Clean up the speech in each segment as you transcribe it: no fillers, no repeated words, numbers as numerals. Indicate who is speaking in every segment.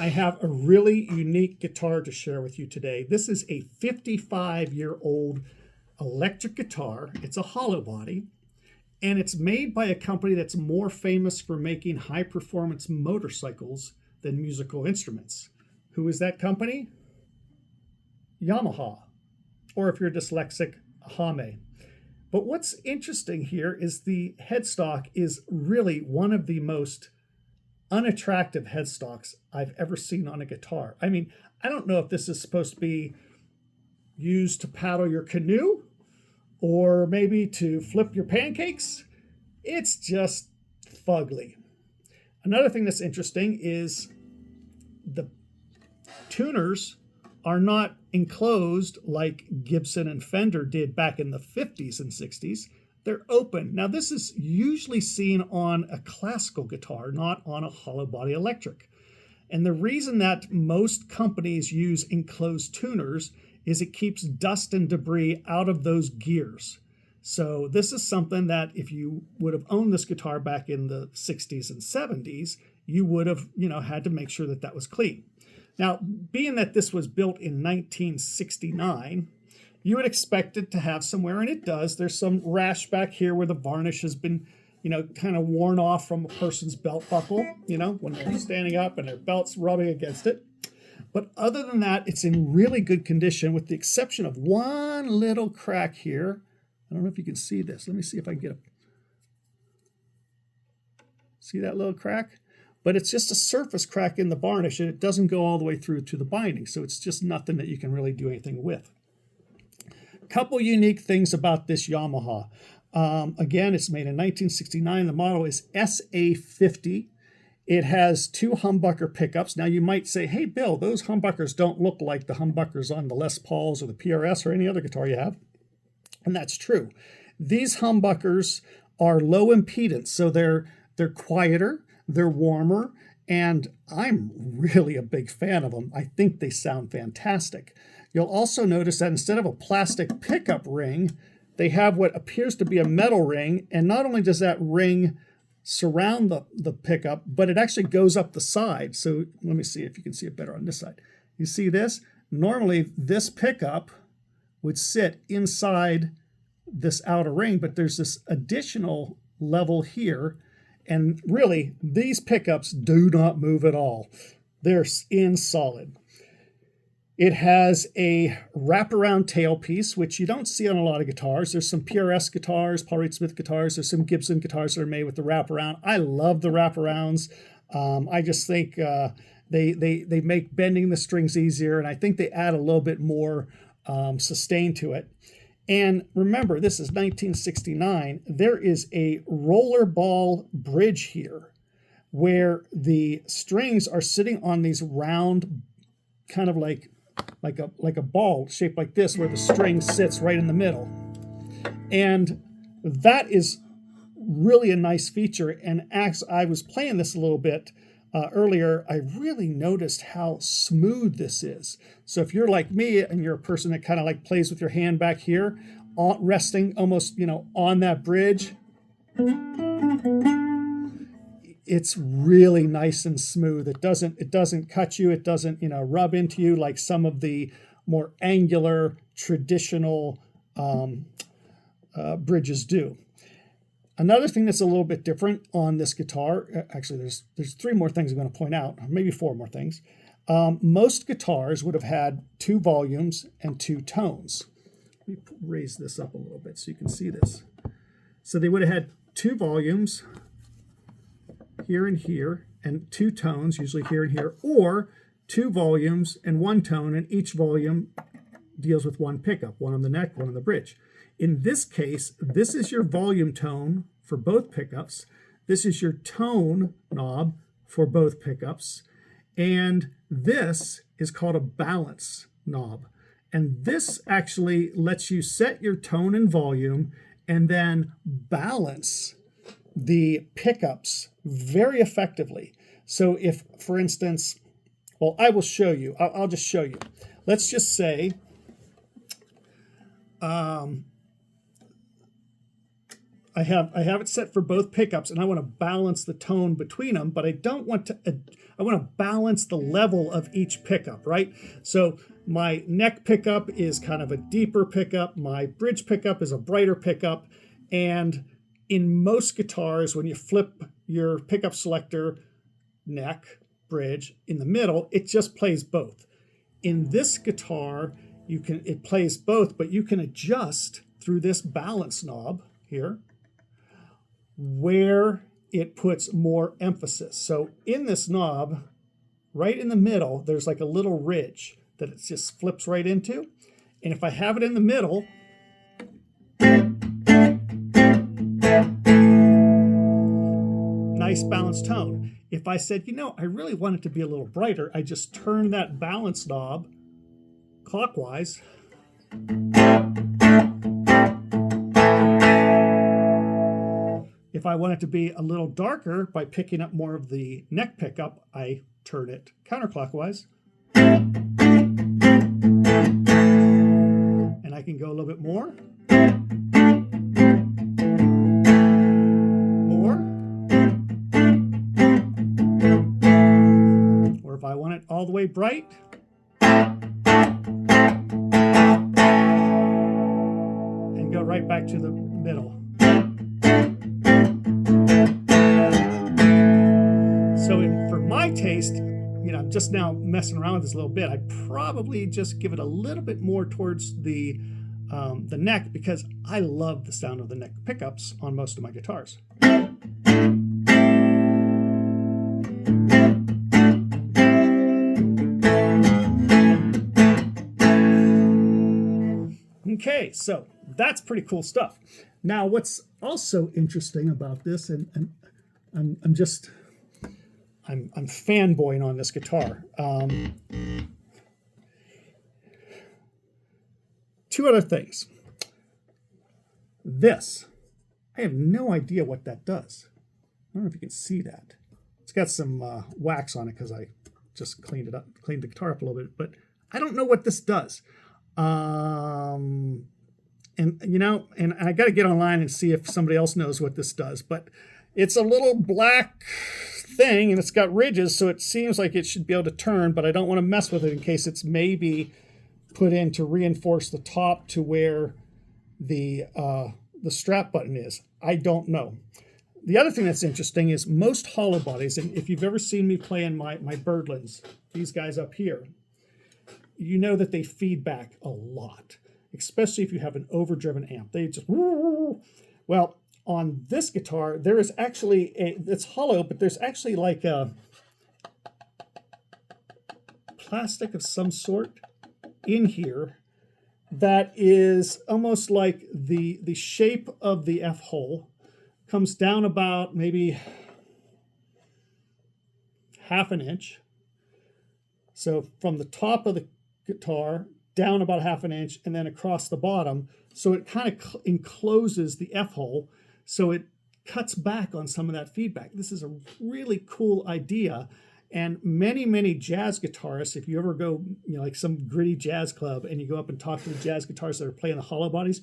Speaker 1: I have a really unique guitar to share with you today. This is a 55-year-old electric guitar. It's a Hollowbody, and it's made by a company that's more famous for making high-performance motorcycles than musical instruments. Who is that company? Yamaha, or if you're dyslexic, Hame. But what's interesting here is the headstock is really one of the most unattractive headstocks I've ever seen on a guitar. I mean, I don't know if this is supposed to be used to paddle your canoe or maybe to flip your pancakes. It's just fugly. Another thing that's interesting is the tuners are not enclosed like Gibson and Fender did back in the 50s and 60s. They're open. Now, this is usually seen on a classical guitar, not on a Hollowbody electric. And the reason that most companies use enclosed tuners is it keeps dust and debris out of those gears. So this is something that if you would have owned this guitar back in the 60s and 70s, you would have, had to make sure that that was clean. Now, being that this was built in 1969, you would expect it to have somewhere, and it does. There's some rash back here where the varnish has been, kind of worn off from a person's belt buckle, when they're standing up and their belt's rubbing against it. But other than that, it's in really good condition with the exception of one little crack here. I don't know if you can see this. Let me see if I can get see that little crack? But it's just a surface crack in the varnish, and it doesn't go all the way through to the binding. So it's just nothing that you can really do anything with. Couple unique things about this Yamaha. Again, it's made in 1969. The model is SA50. It has 2 humbucker pickups. Now you might say, hey, Bill, those humbuckers don't look like the humbuckers on the Les Pauls or the PRS or any other guitar you have. And that's true. These humbuckers are low impedance, so they're quieter, they're warmer, and I'm really a big fan of them. I think they sound fantastic. You'll also notice that instead of a plastic pickup ring, they have what appears to be a metal ring, and not only does that ring surround the pickup, but it actually goes up the side. So let me see if you can see it better on this side. You see this? Normally, this pickup would sit inside this outer ring, but there's this additional level here, and really, these pickups do not move at all. They're in solid. It has a wraparound tailpiece, which you don't see on a lot of guitars. There's some PRS guitars, Paul Reed Smith guitars. There's some Gibson guitars that are made with the wraparound. I love the wraparounds. I just think they make bending the strings easier, and I think they add a little bit more sustain to it. And remember, this is 1969. There is a rollerball bridge here where the strings are sitting on these round, kind of like a ball shaped like this, where the string sits right in the middle. And that is really a nice feature. And as I was playing this a little bit earlier, I really noticed how smooth this is. So if you're like me and you're a person that kind of like plays with your hand back here, resting almost, on that bridge, it's really nice and smooth. It doesn't cut you. It doesn't, rub into you like some of the more angular traditional bridges do. Another thing that's a little bit different on this guitar, actually there's 3 more things I'm going to point out, maybe 4 more things. Most guitars would have had 2 volumes and 2 tones. Let me raise this up a little bit so you can see this. So they would have had 2 volumes here and here, and 2 tones, usually here and here, or 2 volumes and 1 tone, and each volume deals with 1 pickup, one on the neck, one on the bridge. In this case, this is your volume tone for both pickups. This is your tone knob for both pickups. And this is called a balance knob. And this actually lets you set your tone and volume and then balance the pickups very effectively. So if, for instance, well, I will show you. I'll just show you. Let's just say I have it set for both pickups, and I want to balance the tone between them, but I don't want to, I want to balance the level of each pickup, right? So my neck pickup is kind of a deeper pickup, my bridge pickup is a brighter pickup, and in most guitars, when you flip your pickup selector, neck, bridge, in the middle, it just plays both. In this guitar, it plays both, but you can adjust through this balance knob here where it puts more emphasis. So in this knob, right in the middle, there's like a little ridge that it just flips right into. And if I have it in the middle, nice balanced tone. If I said, you know, I really want it to be a little brighter, I just turn that balance knob clockwise. If I want it to be a little darker, by picking up more of the neck pickup, I turn it counterclockwise. And I can go a little bit more. More. Or if I want it all the way bright, and go right back to the middle. For my taste, you know, I'm just now messing around with this a little bit. I'd probably just give it a little bit more towards the neck, because I love the sound of the neck pickups on most of my guitars. Okay, so that's pretty cool stuff. Now, what's also interesting about this, and I'm fanboying on this guitar. Two other things. This, I have no idea what that does. I don't know if you can see that. It's got some wax on it because I just cleaned the guitar up a little bit, but I don't know what this does. And you know, and I got to get online and see if somebody else knows what this does, but it's a little black thing and it's got ridges, so it seems like it should be able to turn, but I don't want to mess with it in case it's maybe put in to reinforce the top to where the strap button is. I don't know. The other thing that's interesting is most Hollowbodies, and if you've ever seen me play in my Birdlands, these guys up here, you know that they feed back a lot, especially if you have an overdriven amp. They just, well, on this guitar, there is actually it's hollow, but there's actually like a plastic of some sort in here that is almost like the shape of the F hole, comes down about maybe half an inch. So from the top of the guitar down about half an inch and then across the bottom. So it kind of encloses the F hole. So it cuts back on some of that feedback. This is a really cool idea. And many, many jazz guitarists, if you ever go, you know, like some gritty jazz club and you go up and talk to the jazz guitarists that are playing the Hollowbodies,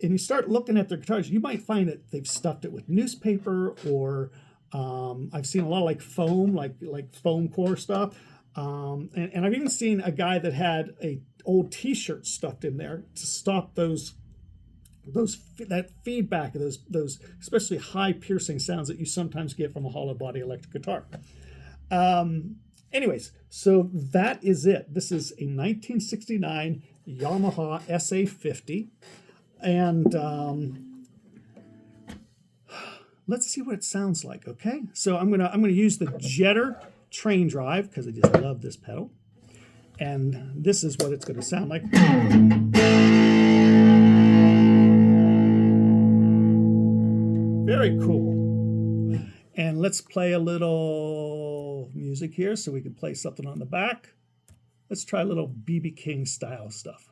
Speaker 1: and you start looking at their guitars, you might find that they've stuffed it with newspaper, or I've seen a lot of like foam, like foam core stuff. And I've even seen a guy that had a old T-shirt stuffed in there to stop that feedback of those especially high piercing sounds that you sometimes get from a Hollowbody electric guitar. Anyways, so that is it. This is a 1969 Yamaha SA50, and let's see what it sounds like. Okay, so I'm gonna use the Jetter train drive because I just love this pedal, and this is what it's gonna sound like. Very cool. And let's play a little music here so we can play something on the back. Let's try a little B.B. King style stuff.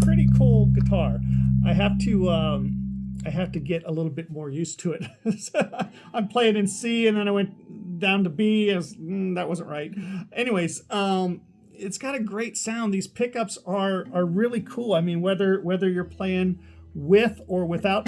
Speaker 1: pretty cool guitar. I have to get a little bit more used to it. I'm playing in C, and then I went down to B. That wasn't right. Anyways, it's got a great sound. These pickups are really cool. I mean, whether you're playing with or without.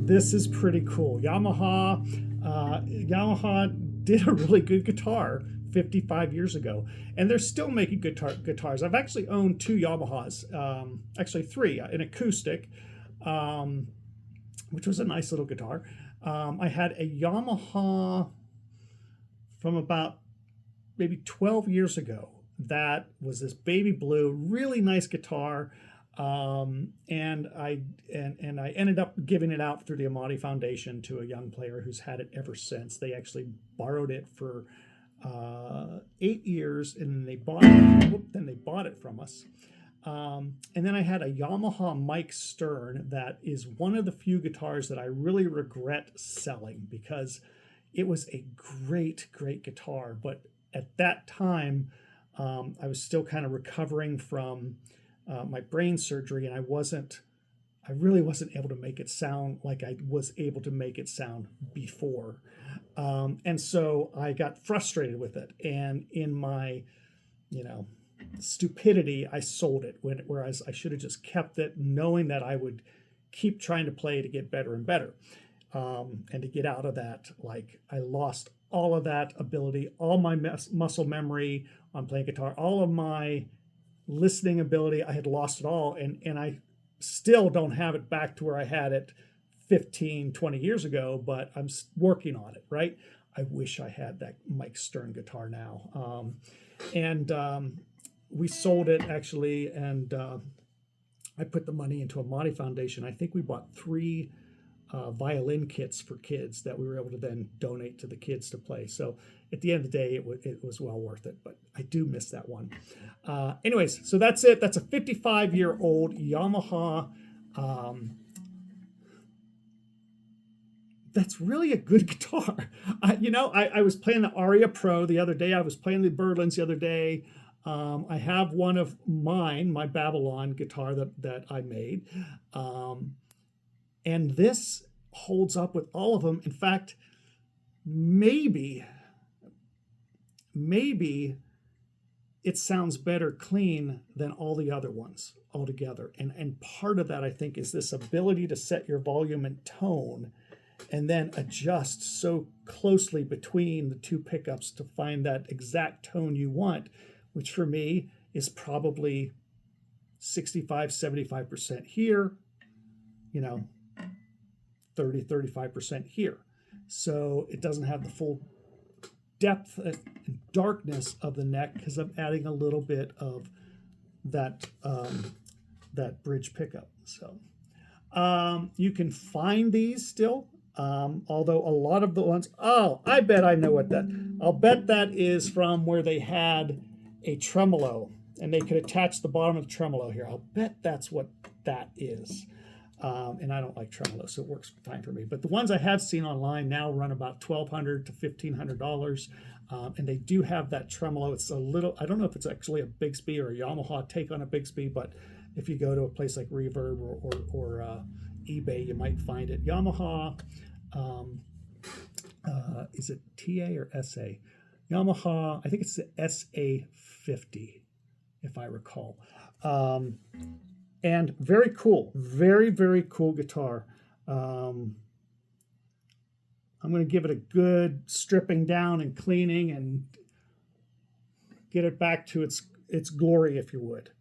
Speaker 1: This is pretty cool. Yamaha did a really good guitar 55 years ago, and they're still making guitars. I've actually owned two Yamahas, actually three, an acoustic, which was a nice little guitar. I had a Yamaha from about maybe 12 years ago that was this baby blue, really nice guitar. And I ended up giving it out through the Amati Foundation to a young player who's had it ever since. They actually borrowed it for 8 years, and then they bought it from us. And then I had a Yamaha Mike Stern that is one of the few guitars that I really regret selling, because it was a great guitar. But at that time, I was still kind of recovering from my brain surgery, and I really wasn't able to make it sound like I was able to make it sound before. And so I got frustrated with it. And in my, stupidity, I sold it, whereas I should have just kept it, knowing that I would keep trying to play to get better and better. And to get out of that, I lost all of that ability, all my muscle memory on playing guitar, all of my listening ability. I had lost it all, and I still don't have it back to where I had it 15, 20 years ago, but I'm working on it, right? I wish I had that Mike Stern guitar now. We sold it, actually, and I put the money into a Amati Foundation. I think we bought 3 violin kits for kids that we were able to then donate to the kids to play. So at the end of the day, it was well worth it, but I do miss that one. Anyways, so that's it. That's a 55-year-old Yamaha. That's really a good guitar. I was playing the Aria Pro the other day. I was playing the Berlins the other day. I have one of mine, my Babylon guitar that I made. And this holds up with all of them. In fact, maybe it sounds better clean than all the other ones altogether. And part of that, I think, is this ability to set your volume and tone and then adjust so closely between the two pickups to find that exact tone you want, which for me is probably 65-75% here, 30-35% here. So it doesn't have the full depth and darkness of the neck because I'm adding a little bit of that that bridge pickup. So you can find these still, although a lot of the ones, I bet I know what I'll bet that is from where they had a tremolo and they could attach the bottom of the tremolo here. I'll bet that's what that is. And I don't like tremolo, so it works fine for me. But the ones I have seen online now run about $1,200 to $1,500, and they do have that tremolo. It's a little, I don't know if it's actually a Bixby or a Yamaha take on a Bixby, but if you go to a place like Reverb or eBay, you might find it. Yamaha, is it TA or SA? Yamaha, I think it's the SA50, if I recall. And very cool, very, very cool guitar. I'm going to give it a good stripping down and cleaning and get it back to its glory, if you would.